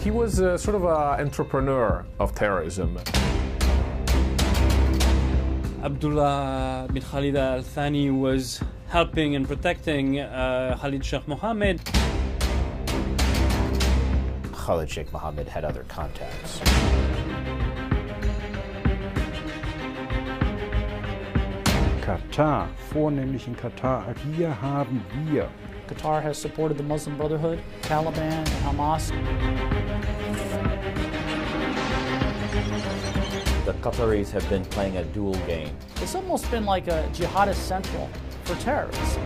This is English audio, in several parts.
He was sort of an entrepreneur of terrorism. Abdullah bin Khalid al-Thani was helping and protecting Khalid Sheikh Mohammed. Khalid Sheikh Mohammed had other contacts. Qatar, vornehmlich in Qatar, hier haben wir. Qatar has supported the Muslim Brotherhood, Taliban, and Hamas. The Qataris have been playing a dual game. It's almost been like a jihadist central for terrorists.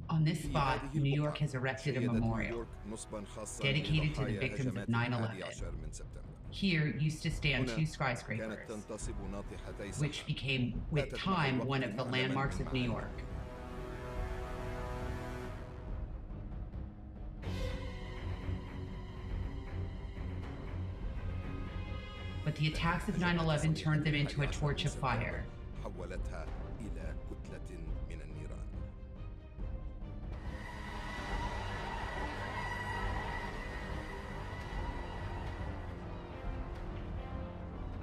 On this spot, New York has erected a memorial dedicated to the victims of 9/11. Here used to stand two skyscrapers, which became, with time, one of the landmarks of New York. But the attacks of 9/11 turned them into a torch of fire.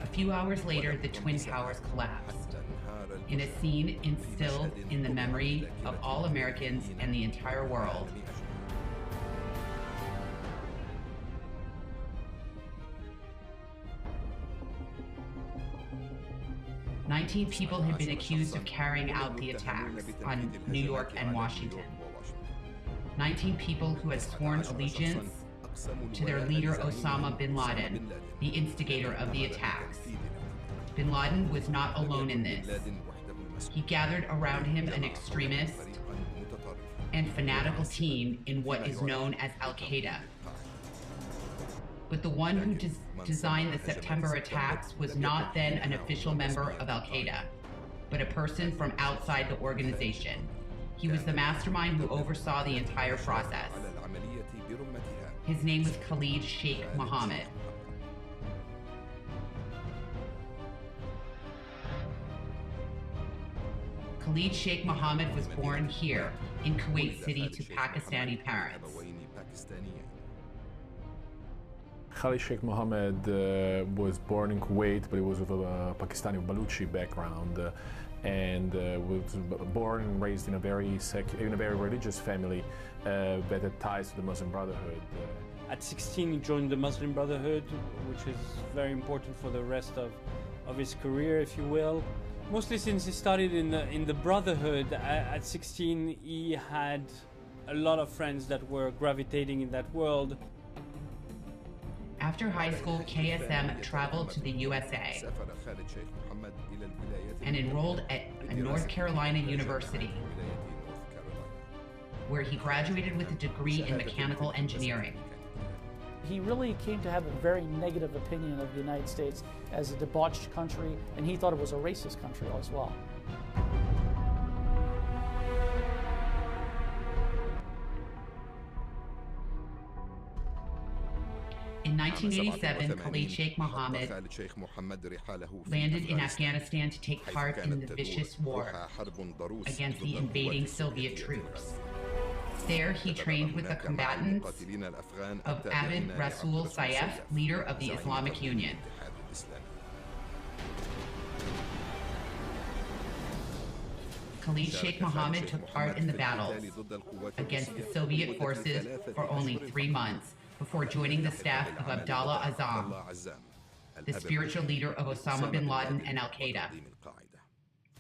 A few hours later, the Twin Towers collapsed, in a scene instilled in the memory of all Americans and the entire world. "19 people had been accused of carrying out the attacks on New York and Washington. 19 people who had sworn allegiance to their leader Osama bin Laden, the instigator of the attacks. Bin Laden was not alone in this. He gathered around him an extremist and fanatical team in what is known as Al-Qaeda. But the one who designed the September attacks was not then an official member of Al-Qaeda, but a person from outside the organization. He was the mastermind who oversaw the entire process. His name was Khalid Sheikh Mohammed. Khalid Sheikh Mohammed was born here in Kuwait City to Pakistani parents. Khalid Sheikh Mohammed was born in Kuwait, but he was of a Pakistani Baluchi background, and was born and raised in a very religious family that had ties to the Muslim Brotherhood. At 16, he joined the Muslim Brotherhood, which is very important for the rest of his career, if you will. Mostly since he started in the Brotherhood, at 16 he had a lot of friends that were gravitating in that world. After high school, KSM traveled to the USA and enrolled at a North Carolina university, where he graduated with a degree in mechanical engineering. He really came to have a very negative opinion of the United States as a debauched country, and he thought it was a racist country as well. In 1987, Khalid Sheikh Mohammed landed in Afghanistan to take part in the vicious war against the invading Soviet troops. There, he trained with the combatants of Abd Rasul Saif, leader of the Islamic Union. Khalid Sheikh Mohammed took part in the battles against the Soviet forces for only 3 months before joining the staff of Abdullah Azzam, the spiritual leader of Osama bin Laden and Al-Qaeda.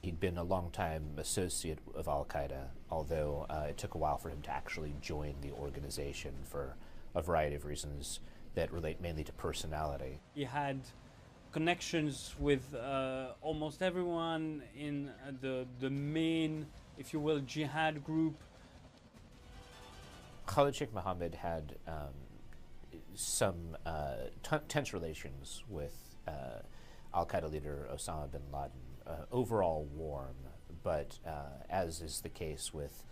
He'd been a long-time associate of Al-Qaeda, although it took a while for him to actually join the organization for a variety of reasons that relate mainly to personality. He had connections with almost everyone in the main, if you will, jihad group. Khalid Sheikh Mohammed had some tense relations with Al-Qaeda leader Osama bin Laden. Overall warm, but as is the case with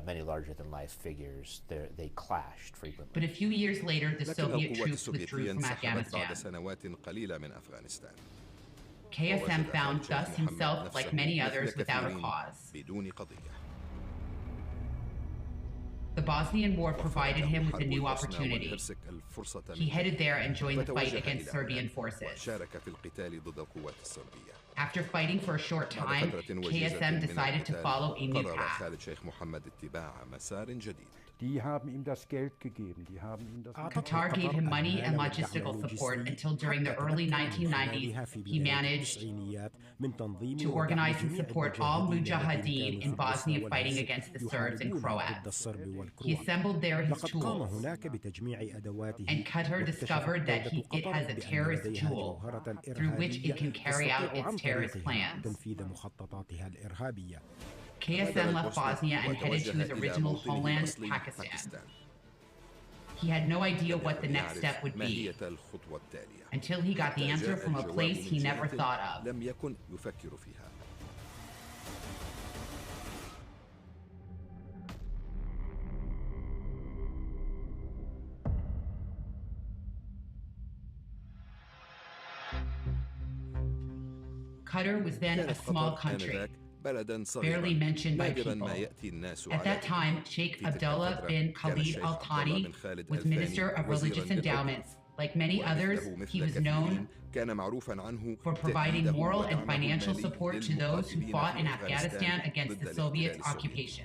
many larger-than-life figures. They clashed frequently. But a few years later, the Soviet troops withdrew from Afghanistan. KSM found thus himself, like many others, without a cause. The Bosnian War provided him with a new opportunity. He headed there and joined the fight against Serbian forces. After fighting for a short time, KSM decided to follow a new path. Die haben ihm das Geld gegeben. Die haben ihm das Qatar gave him money and logistical support until during the early 1990s he managed to organize and support all mujahideen in Bosnia fighting against the Serbs and Croats. He assembled there his tools, and Qatar discovered that it has a terrorist tool through which it can carry out its terrorist plans. KSM left Bosnia and headed to his original homeland, Pakistan. He had no idea what the next step would be until he got the answer from a place he never thought of. Qatar was then a small country, barely mentioned by people. At that time, Sheikh Abdullah bin Khalid Al Thani was Minister of Religious Endowments. Like many others, he was known for providing moral and financial support to those who fought in Afghanistan against the Soviet occupation.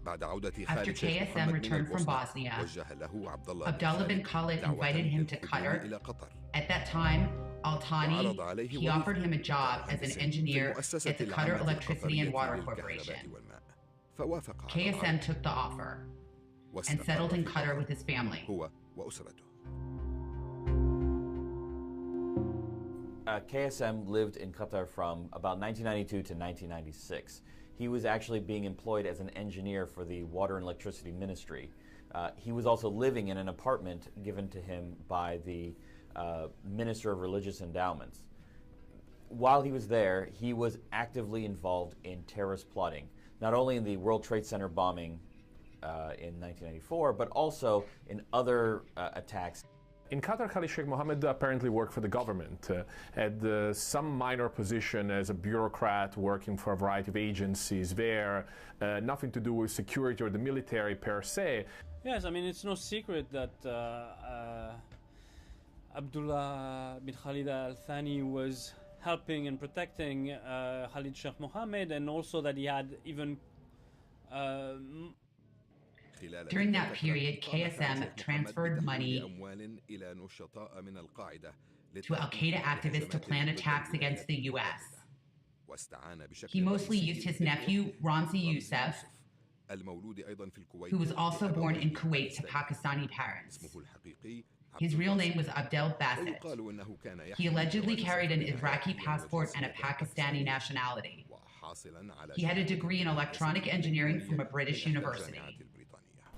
After KSM returned from Bosnia, Abdullah bin Khalid invited him to Qatar. At that time, Al-Thani, he offered him a job as an engineer at the Qatar Electricity and Water Corporation. KSM took the offer and settled in Qatar with his family. KSM lived in Qatar from about 1992 to 1996. He was actually being employed as an engineer for the Water and Electricity Ministry. He was also living in an apartment given to him by the Minister of Religious Endowments. While he was there, he was actively involved in terrorist plotting, not only in the World Trade Center bombing in 1994, but also in other attacks. In Qatar, Khalid Sheikh Mohammed apparently worked for the government, had some minor position as a bureaucrat working for a variety of agencies there, nothing to do with security or the military per se. Yes, I mean, it's no secret that Abdullah bin Khalid Al Thani was helping and protecting Khalid Sheikh Mohammed, and also that he had even during that period, KSM transferred money to Al-Qaeda activists to plan attacks against the U.S. He mostly used his nephew, Ramzi Youssef, who was also born in Kuwait to Pakistani parents. His real name was Abdel Bassett. He allegedly carried an Iraqi passport and a Pakistani nationality. He had a degree in electronic engineering from a British university.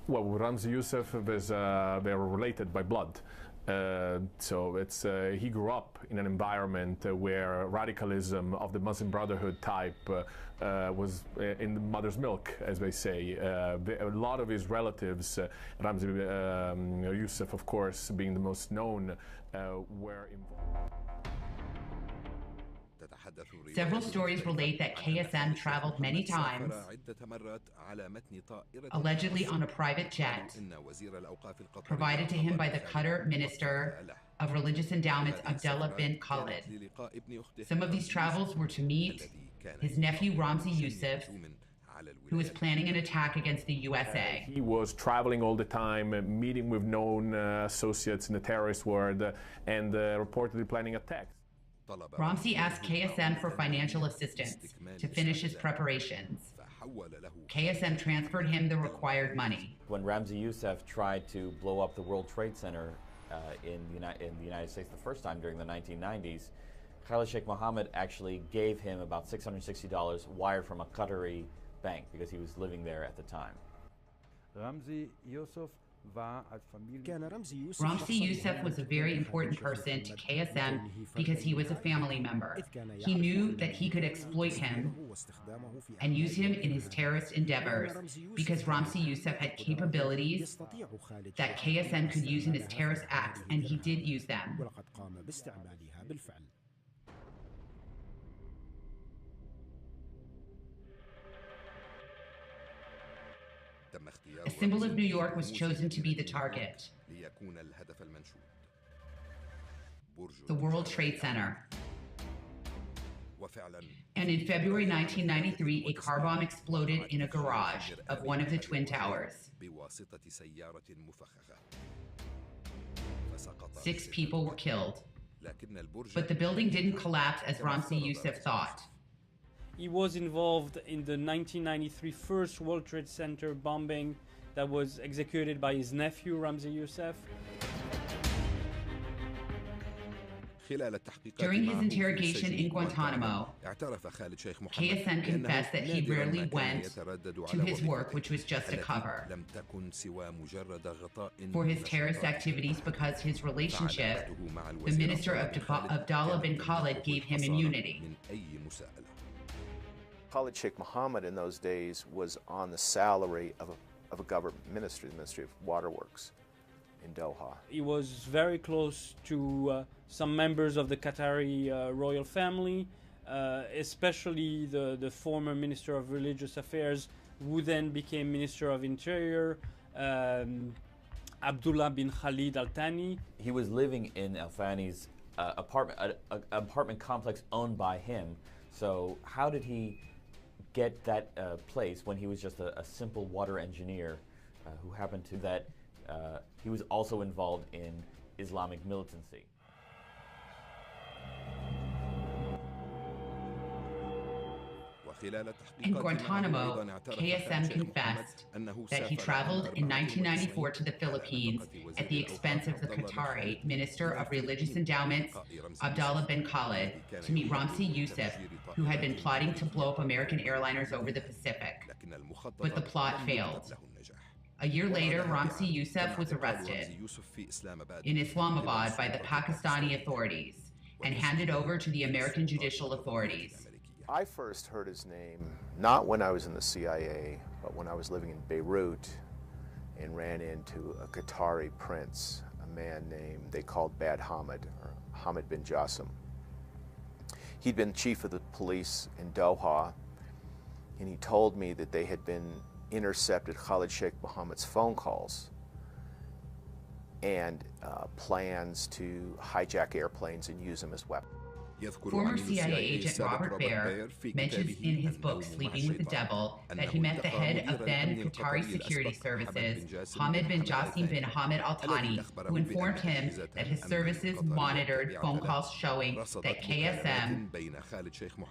Well, Ramzi Youssef was, they were related by blood. So it's, he grew up in an environment where radicalism of the Muslim Brotherhood type was in the mother's milk, as they say. A lot of his relatives, Ramzi Youssef, of course, being the most known, were involved. Several stories relate that KSM traveled many times, allegedly on a private jet, provided to him by the Qatar Minister of Religious Endowments, Abdullah bin Khalid. Some of these travels were to meet his nephew Ramzi Youssef, who was planning an attack against the USA. He was traveling all the time, meeting with known associates in the terrorist world, and reportedly planning attacks. Ramzi asked KSM for financial assistance to finish his preparations. KSM transferred him the required money. When Ramzi Youssef tried to blow up the World Trade Center in the United States the first time during the 1990s, Khalid Sheikh Mohammed actually gave him about $660 wired from a Qatari bank because he was living there at the time. Ramzi Youssef war als Familie. Ramzi Youssef was a very important person to KSM because he was a family member. He knew that he could exploit him and use him in his terrorist endeavors because Ramzi Youssef had capabilities that KSM could use in his terrorist acts, and he did use them. ولقد قام باستعمالها بالفعل. A symbol of New York was chosen to be the target, the World Trade Center. And in February 1993, a car bomb exploded in a garage of one of the Twin Towers. 6 people were killed. But the building didn't collapse as Ramzi Youssef thought. He was involved in the 1993 first World Trade Center bombing that was executed by his nephew, Ramzi Youssef. During his interrogation in Guantanamo, KSM confessed that he rarely went to his work, which was just a cover for his terrorist activities because his relationship, the minister of Abdullah bin Khalid, gave him immunity. Khalid Sheikh Mohammed in those days was on the salary of a government ministry, the Ministry of Waterworks in Doha. He was very close to some members of the Qatari royal family, especially the former Minister of Religious Affairs, who then became Minister of Interior, Abdullah bin Khalid Al Thani. He was living in Al Thani's apartment complex owned by him. So how did he get that place when he was just a simple water engineer who happened to that he was also involved in Islamic militancy? In Guantanamo, KSM confessed that he traveled in 1994 to the Philippines at the expense of the Qatari Minister of Religious Endowments, Abdullah bin Khalid, to meet Ramzi Youssef, who had been plotting to blow up American airliners over the Pacific. But the plot failed. A year later, Ramzi Youssef was arrested in Islamabad by the Pakistani authorities and handed over to the American judicial authorities. I first heard his name not when I was in the CIA, but when I was living in Beirut and ran into a Qatari prince, a man named, they called Bad Hamid, or Hamid bin Jassim. He'd been chief of the police in Doha, and he told me that they had been intercepted Khalid Sheikh Mohammed's phone calls and plans to hijack airplanes and use them as weapons. Former CIA agent Robert Baer mentions in his book Sleeping with the Devil that he met the head of then Qatari security services, Hamid bin Jassim bin Hamid Al Thani, who informed him that his services monitored phone calls showing that KSM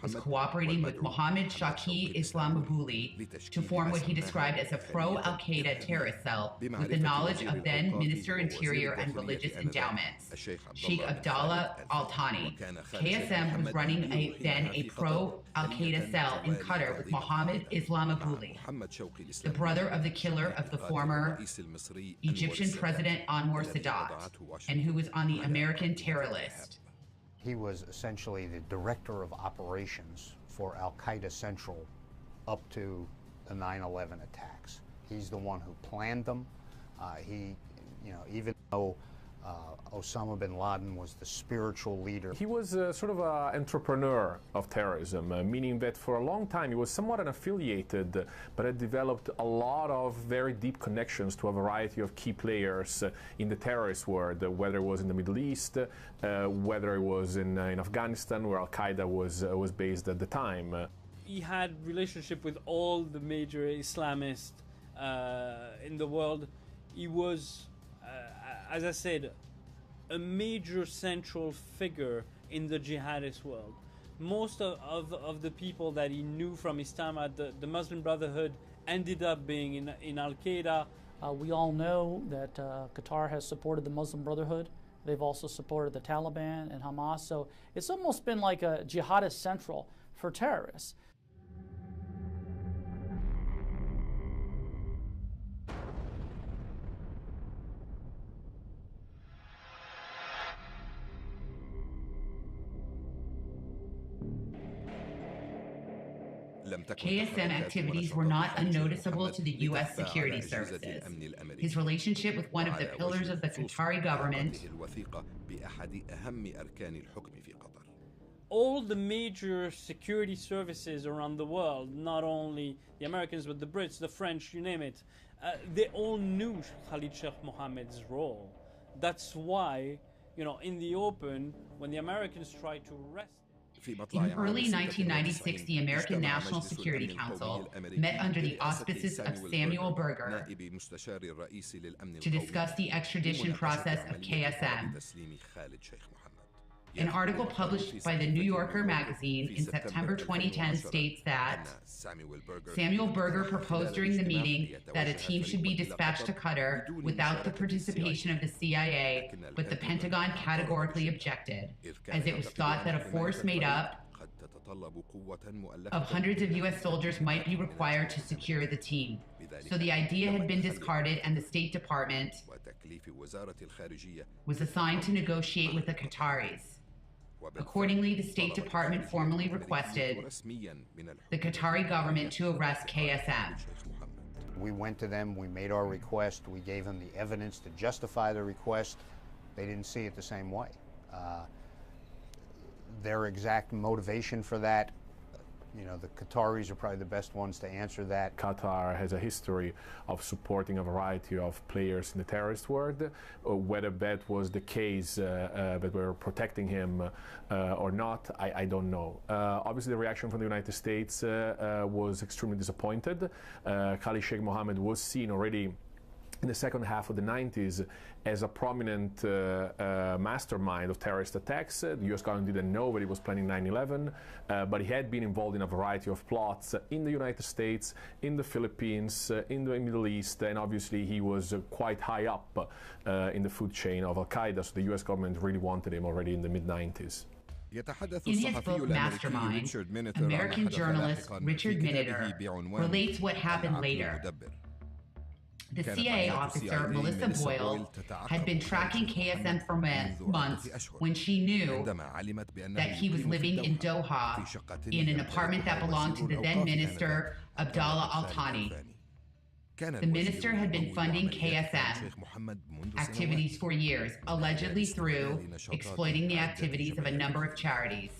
was cooperating with Mohammed Shaki Islamabuli to form what he described as a pro-Al-Qaeda terrorist cell with the knowledge of then Minister Interior and Religious Endowments, Sheikh Abdullah Al Thani. KSM was running then a pro-Al-Qaeda cell in Qatar with Mohammed Islamabuli, the brother of the killer of the former Egyptian President Anwar Sadat, and who was on the American terror list. He was essentially the director of operations for Al-Qaeda Central up to the 9/11 attacks. He's the one who planned them. Even though Osama bin Laden was the spiritual leader. He was sort of an entrepreneur of terrorism, meaning that for a long time he was somewhat unaffiliated, but had developed a lot of very deep connections to a variety of key players in the terrorist world, whether it was in the Middle East, whether it was in Afghanistan, where Al-Qaeda was based at the time. He had relationship with all the major Islamists in the world. He was, as I said, a major central figure in the jihadist world. Most of the people that he knew from his time at the Muslim Brotherhood ended up being in Al-Qaeda. We all know that Qatar has supported the Muslim Brotherhood. They've also supported the Taliban and Hamas. So it's almost been like a jihadist central for terrorists. KSM activities were not unnoticeable to the U.S. security services. His relationship with one of the pillars of the Qatari government, all the major security services around the world, not only the Americans but the Brits, the French, you name it, they all knew Khalid Sheikh Mohammed's role. That's why, in the open, when the Americans tried to arrest in early 1996, the American National Security Council met under the auspices of Samuel Berger to discuss the extradition process of KSM. An article published by the New Yorker magazine in September 2010 states that Samuel Berger proposed during the meeting that a team should be dispatched to Qatar without the participation of the CIA, but the Pentagon categorically objected, as it was thought that a force made up of hundreds of U.S. soldiers might be required to secure the team. So the idea had been discarded, and the State Department was assigned to negotiate with the Qataris. Accordingly, the State Department formally requested the Qatari government to arrest KSM. We went to them, we made our request, we gave them the evidence to justify the request. They didn't see it the same way. Their exact motivation for that, the Qataris are probably the best ones to answer that. Qatar has a history of supporting a variety of players in the terrorist world. Whether that was the case, that we're protecting him or not, I don't know. Obviously, the reaction from the United States was extremely disappointed. Khalid Sheikh Mohammed was seen already in the second half of the 90s as a prominent mastermind of terrorist attacks. The US government didn't know that he was planning 9/11, but he had been involved in a variety of plots in the United States, in the Philippines, in the Middle East, and obviously he was quite high up in the food chain of Al-Qaeda, so the US government really wanted him already in the mid-90s. In his book Mastermind, American journalist Richard Miniter relates what happened later. The CIA officer, Melissa Boyle, had been tracking KSM for months when she knew that he was living in Doha in an apartment that belonged to the then minister, Abdallah Al-Thani. The minister had been funding KSM activities for years, allegedly through exploiting the activities of a number of charities.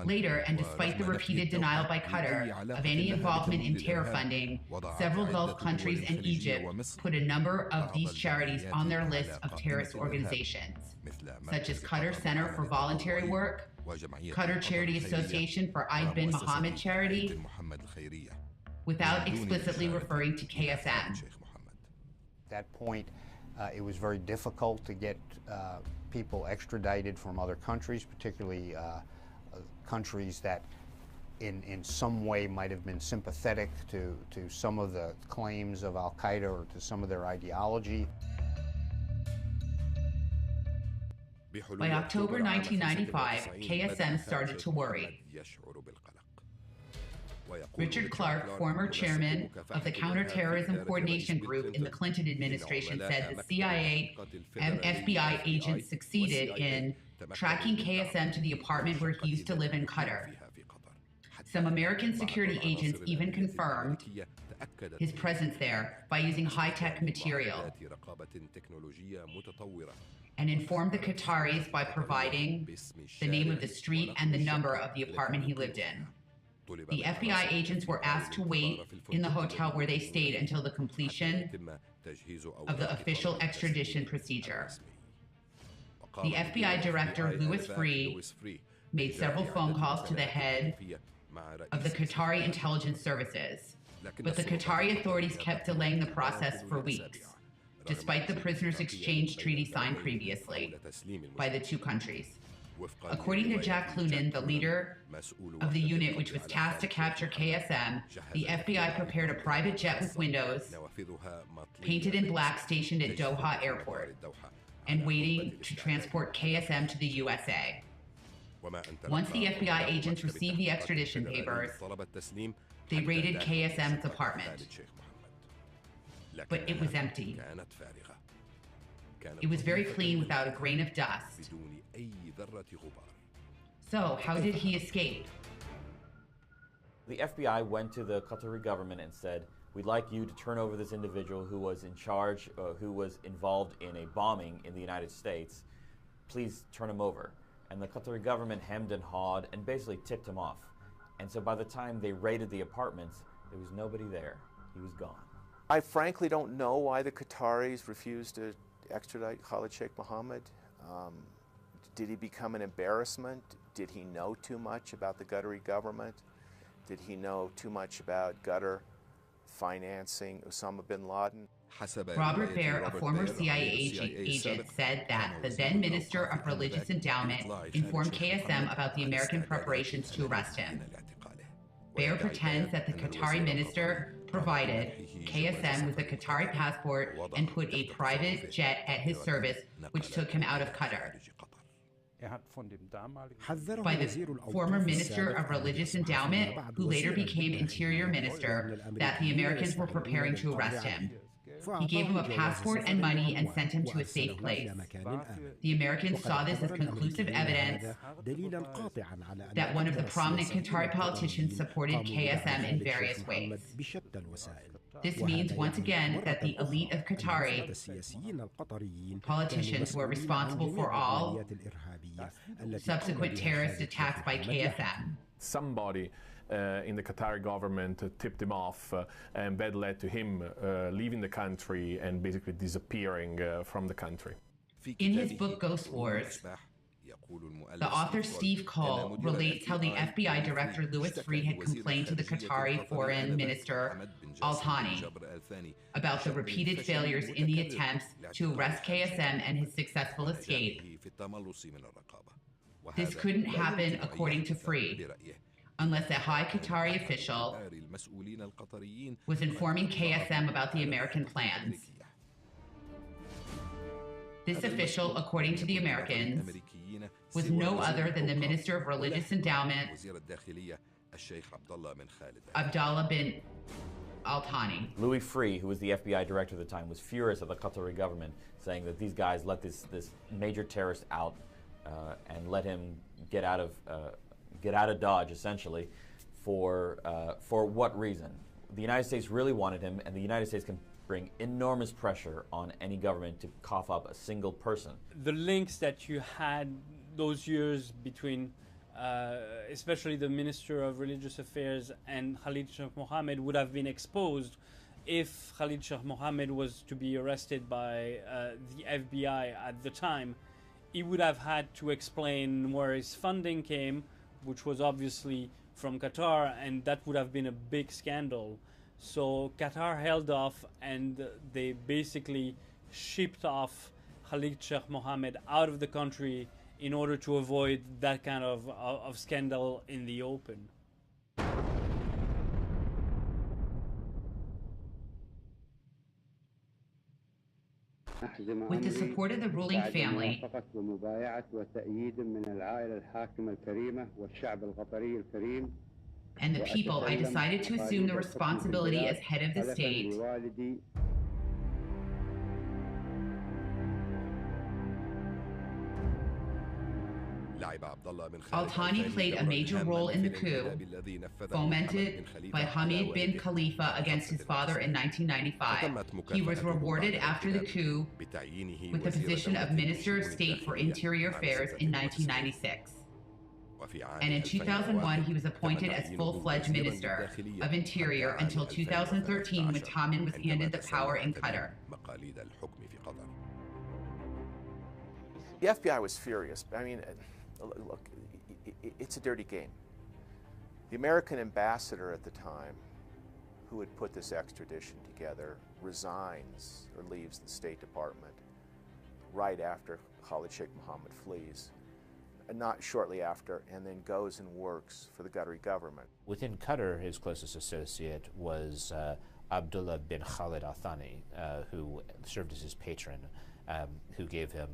Later, and despite the repeated denial by Qatar of any involvement in terror funding, several Gulf countries and Egypt put a number of these charities on their list of terrorist organizations, such as Qatar Center for Voluntary Work, Qatar Charity Association for Eid bin Mohammed Charity, without explicitly referring to KSM. At that point, it was very difficult to get people extradited from other countries, particularly countries that in some way might have been sympathetic to some of the claims of Al-Qaeda or to some of their ideology. By October 1995, KSM started to worry. Richard Clark, former chairman of the Counterterrorism Coordination Group in the Clinton administration, said the CIA and FBI agents succeeded in tracking KSM to the apartment where he used to live in Qatar. Some American security agents even confirmed his presence there by using high-tech material and informed the Qataris by providing the name of the street and the number of the apartment he lived in. The FBI agents were asked to wait in the hotel where they stayed until the completion of the official extradition procedure. The FBI director, Louis Freeh, made several phone calls to the head of the Qatari intelligence services, but the Qatari authorities kept delaying the process for weeks, despite the prisoners exchange treaty signed previously by the two countries. According to Jack Clunan, the leader of the unit which was tasked to capture KSM, the FBI prepared a private jet with windows, painted in black, stationed at Doha Airport, and waiting to transport KSM to the USA. Once the FBI agents received the extradition papers, they raided KSM's apartment. But it was empty. It was very clean without a grain of dust. So, how did he escape? The FBI went to the Qatari government and said, we'd like you to turn over this individual who was in charge, who was involved in a bombing in the United States. Please turn him over. And the Qatari government hemmed and hawed and basically tipped him off. And so by the time they raided the apartments, there was nobody there. He was gone. I frankly don't know why the Qataris refused to extradite Khalid Sheikh Mohammed. Did he become an embarrassment? Did he know too much about the Qatari government? Did he know too much about Qatar financing Osama bin Laden? Robert Baer, a former CIA agent, said that the then Minister of Religious Endowment informed KSM about the American preparations to arrest him. Baer pretends that the Qatari minister provided KSM with a Qatari passport and put a private jet at his service, which took him out of Qatar. By the former Minister of Religious Endowment, who later became Interior Minister, that the Americans were preparing to arrest him. He gave him a passport and money and sent him to a safe place. The Americans saw this as conclusive evidence that one of the prominent Qatari politicians supported KSM in various ways. This means, once again, that the elite of Qatari politicians were responsible for all subsequent terrorist attacks by KSM. Somebody in the Qatari government tipped him off, and that led to him leaving the country and basically disappearing from the country. In his book Ghost Wars, the author Steve Cole relates how the FBI Director Louis Freeh had complained to the Qatari Foreign Minister Al-Thani about the repeated failures in the attempts to arrest KSM and his successful escape. This couldn't happen, according to Freeh, unless a high Qatari official was informing KSM about the American plans. This official, according to the Americans, was no other than the Minister of Religious Endowment, Abdullah bin Al-Thani. Louis Freeh, who was the FBI director at the time, was furious at the Qatari government, saying that these guys let this major terrorist out and let him get out of Dodge, essentially, for what reason? The United States really wanted him, and the United States can bring enormous pressure on any government to cough up a single person. The links that you had those years between especially the Minister of Religious Affairs and Khalid Sheikh Mohammed would have been exposed if Khalid Sheikh Mohammed was to be arrested by the FBI at the time. He would have had to explain where his funding came, which was obviously from Qatar, and that would have been a big scandal. So Qatar held off, and they basically shipped off Khalid Sheikh Mohammed out of the country in order to avoid that kind of scandal in the open. With the support of the ruling family, and the people, I decided to assume the responsibility as head of the state. Al-Thani played a major role in the coup, fomented by Hamid bin Khalifa against his father in 1995. He was rewarded after the coup with the position of Minister of State for Interior Affairs in 1996. And in 2001, he was appointed as full-fledged Minister of Interior until 2013, when Tamim was handed the power in Qatar. The FBI was furious. I mean, look, it's a dirty game. The American ambassador at the time, who had put this extradition together, resigns or leaves the State Department right after Khalid Sheikh Mohammed flees, not shortly after, and then goes and works for the Qatari government. Within Qatar, his closest associate was Abdullah bin Khalid Al-Thani, who served as his patron, who gave him,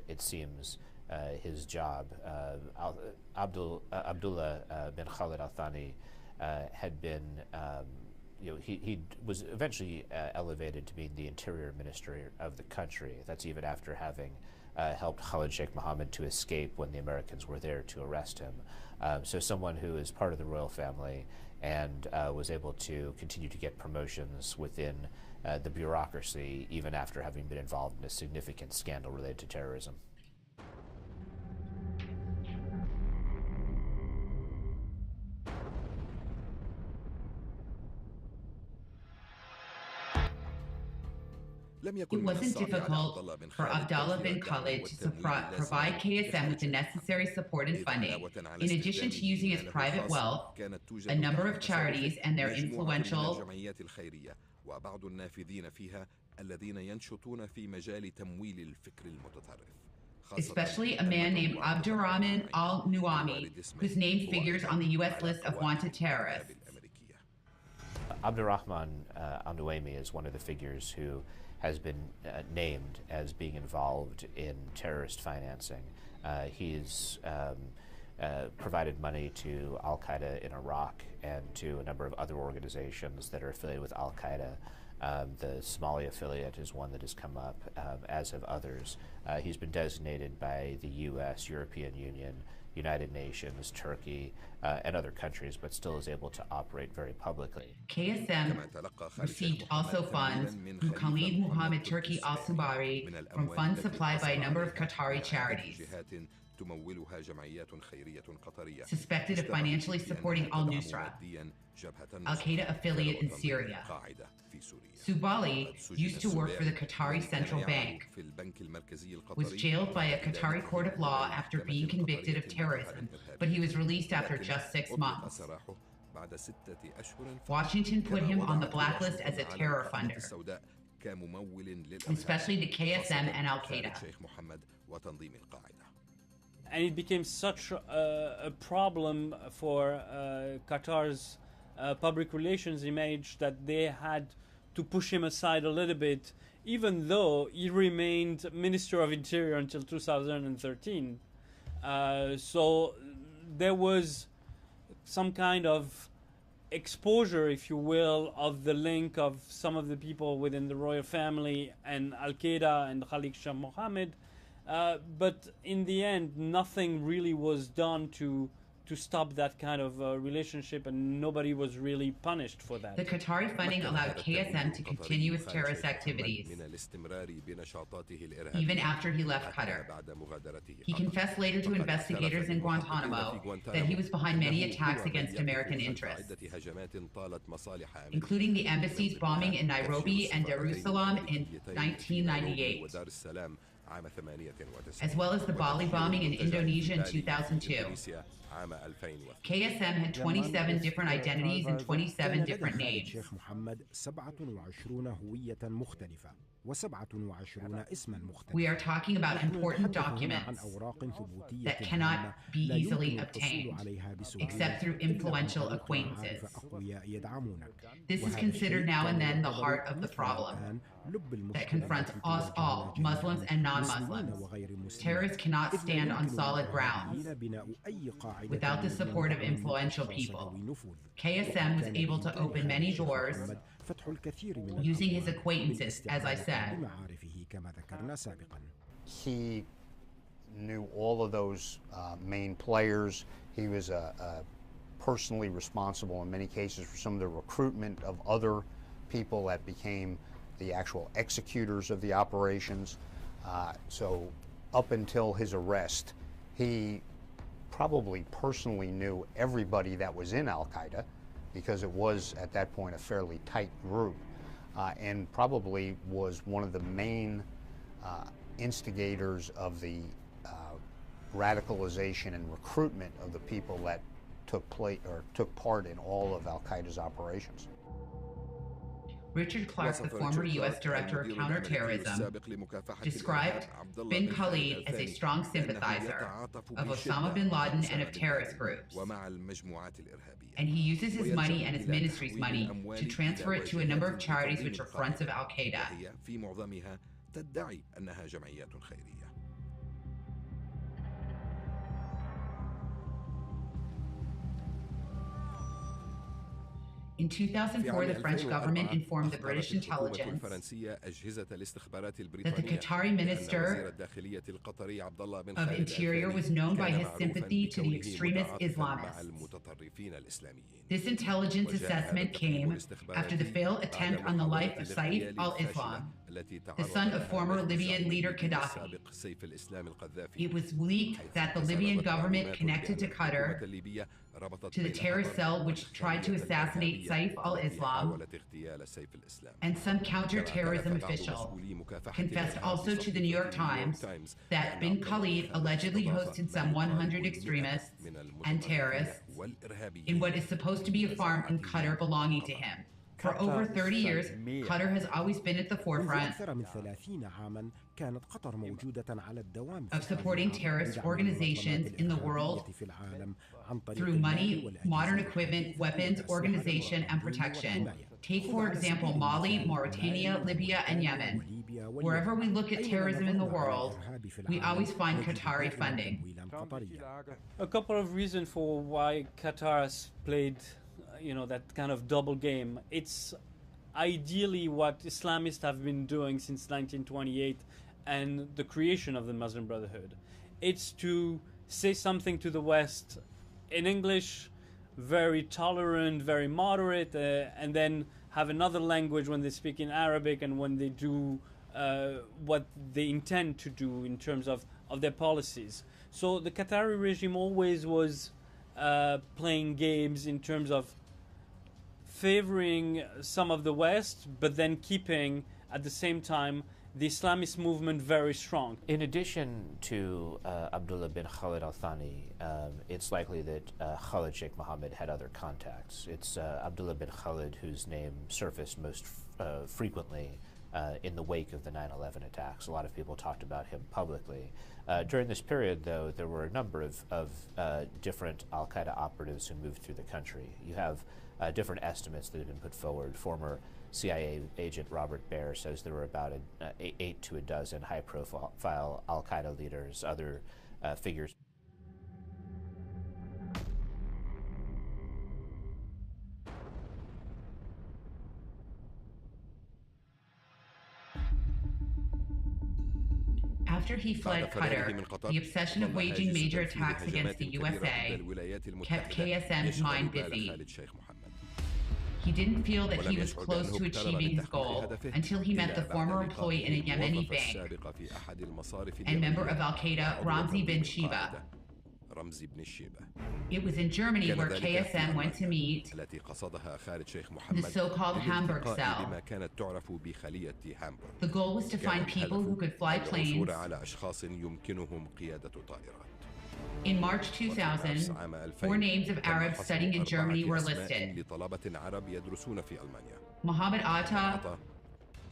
it seems, his job. Abdullah bin Khalid Al-Thani had been, he was eventually elevated to being the interior minister of the country. That's even after having helped Khalid Sheikh Mohammed to escape when the Americans were there to arrest him. So someone who is part of the royal family and was able to continue to get promotions within the bureaucracy, even after having been involved in a significant scandal related to terrorism. It wasn't difficult for Abdallah bin Khalid to provide KSM with the necessary support and funding. In addition to using his private wealth, a number of charities and their influential especially a man named Abdurrahman al-Nuami, whose name figures on the U.S. list of wanted terrorists. Abdurrahman al-Nuami is one of the figures who has been named as being involved in terrorist financing. He's provided money to Al-Qaeda in Iraq and to a number of other organizations that are affiliated with Al-Qaeda. The Somali affiliate is one that has come up, as have others. He's been designated by the U.S., European Union, United Nations, Turkey, and other countries, but still is able to operate very publicly. KSM received also funds from Khalid Mohammed Turki al-Subari from funds supplied by a number of Qatari charities. Suspected of financially supporting al-Nusra, Al-Qaeda affiliate in Syria. Subali used to work for the Qatari Central Bank, was jailed by a Qatari court of law after being convicted of terrorism, but he was released after just 6 months. Washington put him on the blacklist as a terror funder, especially to KSM and Al-Qaeda. And it became such a problem for Qatar's public relations image that they had to push him aside a little bit, even though he remained Minister of Interior until 2013. So there was some kind of exposure, if you will, of the link of some of the people within the royal family and Al-Qaeda and Khalid Shah Mohammed. But in the end, nothing really was done to stop that kind of relationship, and nobody was really punished for that. The Qatari funding allowed KSM to continue his terrorist activities, even after he left Qatar. He confessed later to investigators in Guantanamo that he was behind many attacks against American interests, including the embassy's bombing in Nairobi and Jerusalem in 1998. As well as the Bali bombing in Indonesia in 2002. KSM had 27 different identities and 27 different names. We are talking about important documents that cannot be easily obtained, except through influential acquaintances. This is considered now and then the heart of the problem that confronts us all, Muslims and non-Muslims. Terrorists cannot stand on solid grounds without the support of influential people. KSM was able to open many doors using his acquaintances, as I said. He knew all of those main players. He was personally responsible in many cases for some of the recruitment of other people that became the actual executors of the operations. So up until his arrest, he probably personally knew everybody that was in Al-Qaeda, because it was at that point a fairly tight group, and probably was one of the main instigators of the radicalization and recruitment of the people that took part in all of Al-Qaeda's operations. Richard Clark, the former U.S. Director of Counterterrorism, described bin Khalid as a strong sympathizer of Osama bin Laden and of terrorist groups. And he uses his money and his ministry's money to transfer it to a number of charities which are fronts of Al-Qaeda. In 2004, the French government informed the British intelligence that the Qatari Minister of Interior was known by his sympathy to the extremist Islamists. This intelligence assessment came after the failed attempt on the life of Saif al-Islam, the son of former Libyan leader Gaddafi. It was leaked that the Libyan government connected to Qatar to the terrorist cell which tried to assassinate Saif al-Islam, and some counter-terrorism official confessed also to the New York Times that bin Khalid allegedly hosted some 100 extremists and terrorists in what is supposed to be a farm in Qatar belonging to him. For over 30 years, Qatar has always been at the forefront of supporting terrorist organizations in the world through money, modern equipment, weapons, organization, and protection. Take, for example, Mali, Mauritania, Libya, and Yemen. Wherever we look at terrorism in the world, we always find Qatari funding. A couple of reasons for why Qatar has played that kind of double game. It's ideally what Islamists have been doing since 1928 and the creation of the Muslim Brotherhood. It's to say something to the West in English, very tolerant, very moderate, and then have another language when they speak in Arabic and when they do what they intend to do in terms of their policies. So the Qatari regime always was playing games in terms of favoring some of the West, but then keeping at the same time the Islamist movement very strong. In addition to Abdullah bin Khalid al-Thani, it's likely that Khalid Sheikh Mohammed had other contacts. It's Abdullah bin Khalid whose name surfaced most frequently in the wake of the 9/11 attacks. A lot of people talked about him publicly. During this period, though, there were a number of different al-Qaeda operatives who moved through the country. You have different estimates that have been put forward. Former CIA agent Robert Baer says there were about 8 to a dozen high-profile al-Qaeda leaders, other figures. After he fled Qatar, the obsession of waging major attacks against the USA kept KSM's mind busy. He didn't feel that he was close to achieving his goal until he met the former employee in a Yemeni bank and member of Al-Qaeda, Ramzi bin Shiba. It was in Germany where KSM went to meet the so-called Hamburg cell. The goal was to find people who could fly planes. In March 2000, 4 names of Arabs studying in Germany were listed: Mohammed Atta,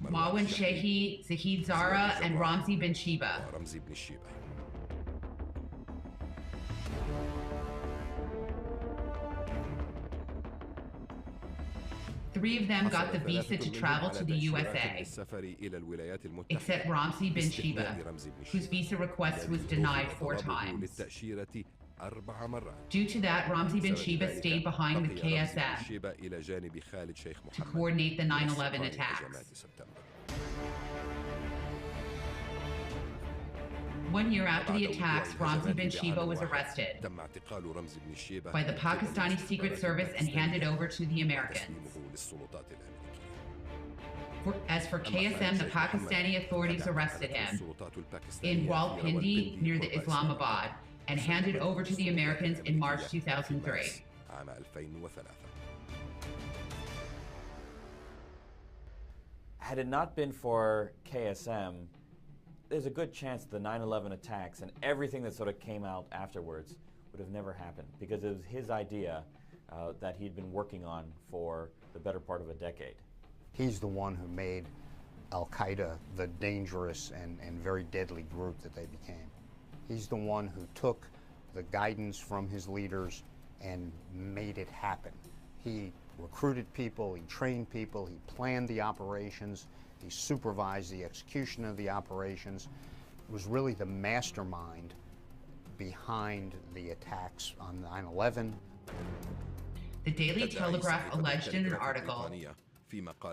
Mawan Shehi, Zahid Zara, and Ramzi bin Shiba. 3 of them got the visa to travel to the USA, except Ramzi bin Shiba, whose visa request was denied 4 times. Due to that, Ramzi bin Shiba stayed behind with KSM to coordinate the 9/11 attacks. 1 year after the attacks, Ramzi bin Shiba was arrested by the Pakistani Secret Service and handed over to the Americans. As for KSM, the Pakistani authorities arrested him in Rawalpindi near the Islamabad and handed over to the Americans in March 2003. Had it not been for KSM, there's a good chance the 9/11 attacks and everything that sort of came out afterwards would have never happened, because it was his idea that he'd been working on for the better part of a decade. He's the one who made Al-Qaeda the dangerous and very deadly group that they became. He's the one who took the guidance from his leaders and made it happen. He recruited people, he trained people, he planned the operations, he supervised the execution of the operations. Was really the mastermind behind the attacks on 9/11. The Daily Telegraph alleged in an article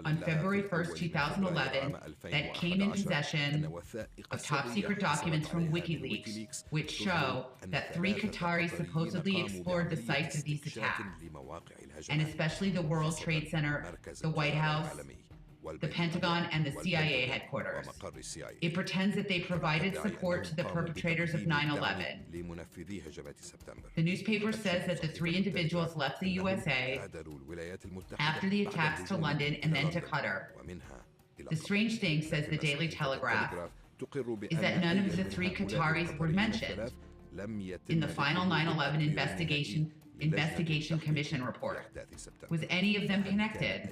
on February 1st, 2011, that came in possession of top-secret documents from WikiLeaks, which show that 3 Qataris supposedly explored the sites of these attacks, and especially the World Trade Center, the White House, the Pentagon, and the CIA headquarters. It pretends that they provided support to the perpetrators of 9/11. The newspaper says that the 3 individuals left the USA after the attacks to London and then to Qatar. The strange thing, says the Daily Telegraph, is that none of the 3 Qataris were mentioned in the final 9/11 investigation commission report. Was any of them connected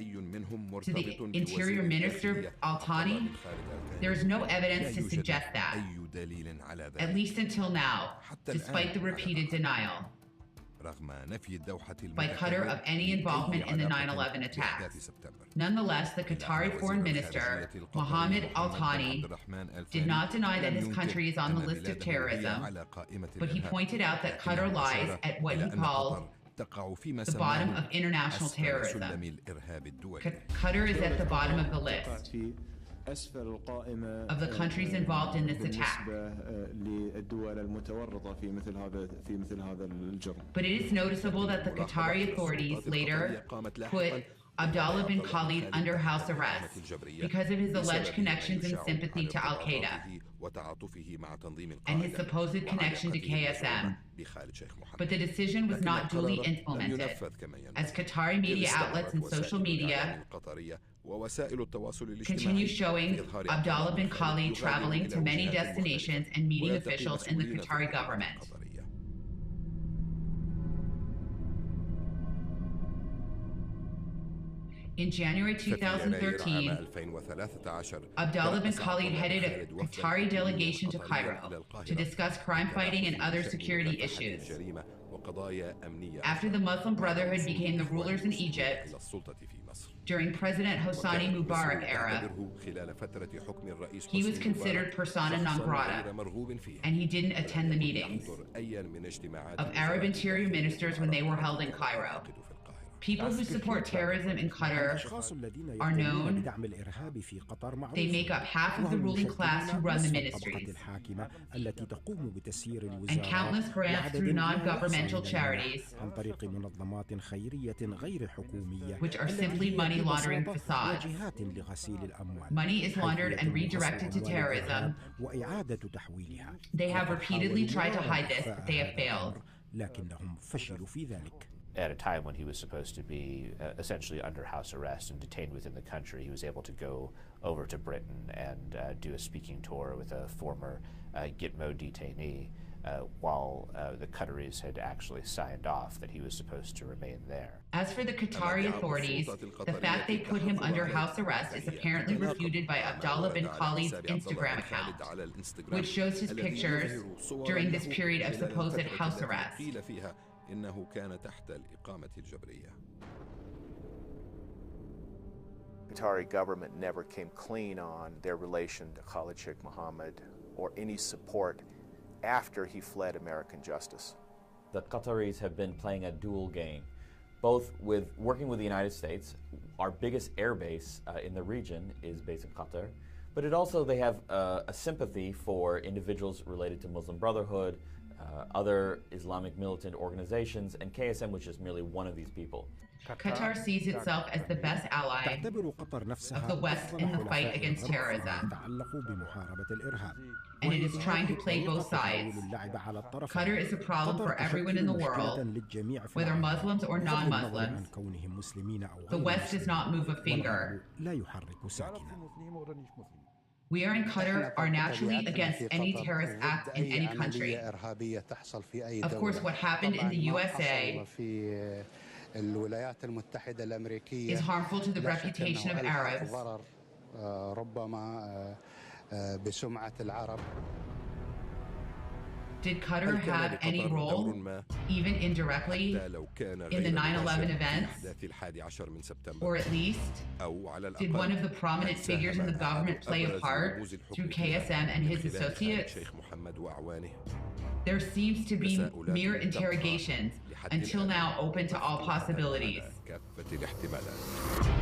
to the Interior Minister Al-Thani? There is no evidence to suggest that, at least until now, despite the repeated denial by Qatar of any involvement in the 9/11 attacks. Nonetheless, the Qatari Foreign Minister, Mohammed Al-Thani, did not deny that his country is on the list of terrorism, but he pointed out that Qatar lies at what he called the bottom of international terrorism. Qatar is at the bottom of the list of the countries involved in this attack. But it is noticeable that the Qatari authorities later put Abdullah bin Khalid under house arrest because of his alleged connections and sympathy to Al-Qaeda and his supposed connection to KSM. But the decision was not duly implemented, as Qatari media outlets and social media continue showing Abdullah bin Khalid traveling to many destinations and meeting officials in the Qatari government. In January 2013, Abdullah bin Khalid headed a Qatari delegation to Cairo to discuss crime fighting and other security issues. After the Muslim Brotherhood became the rulers in Egypt, during President Hosni Mubarak era, he was considered persona non grata, and he didn't attend the meetings of Arab interior ministers when they were held in Cairo. People who support terrorism in Qatar are known. They make up half of the ruling class who run the ministries. And countless grants through non-governmental charities, which are simply money laundering facades. Money is laundered and redirected to terrorism. They have repeatedly tried to hide this, but they have failed. At a time when he was supposed to be essentially under house arrest and detained within the country, he was able to go over to Britain and do a speaking tour with a former Gitmo detainee, while the Qataris had actually signed off that he was supposed to remain there. As for the Qatari authorities, the fact they put him under house arrest is apparently refuted by Abdullah bin Khalid's Instagram account, which shows his pictures during this period of supposed house arrest. إنه كان تحت الإقامة الجبرية. Qatari government never came clean on their relation to Khalid Sheikh Mohammed or any support after he fled American justice. The Qataris have been playing a dual game, both with working with the United States. Our biggest air base in the region is based in Qatar, but they have a sympathy for individuals related to Muslim Brotherhood, other Islamic militant organizations, and KSM, which is merely one of these people. Qatar sees itself as the best ally of the West in the fight against terrorism, and it is trying to play both sides. Qatar is a problem for everyone in the world, whether Muslims or non-Muslims. The West does not move a finger. We in Qatar are naturally against any terrorist act in any country. Of course, what happened in the USA is harmful to the reputation of Arabs. Did Qatar have any role, even indirectly, in the 9/11 events? Or at least, did one of the prominent figures in the government play a part through KSM and his associates? There seems to be mere interrogations until now open to all possibilities. كافة الاحتمالات.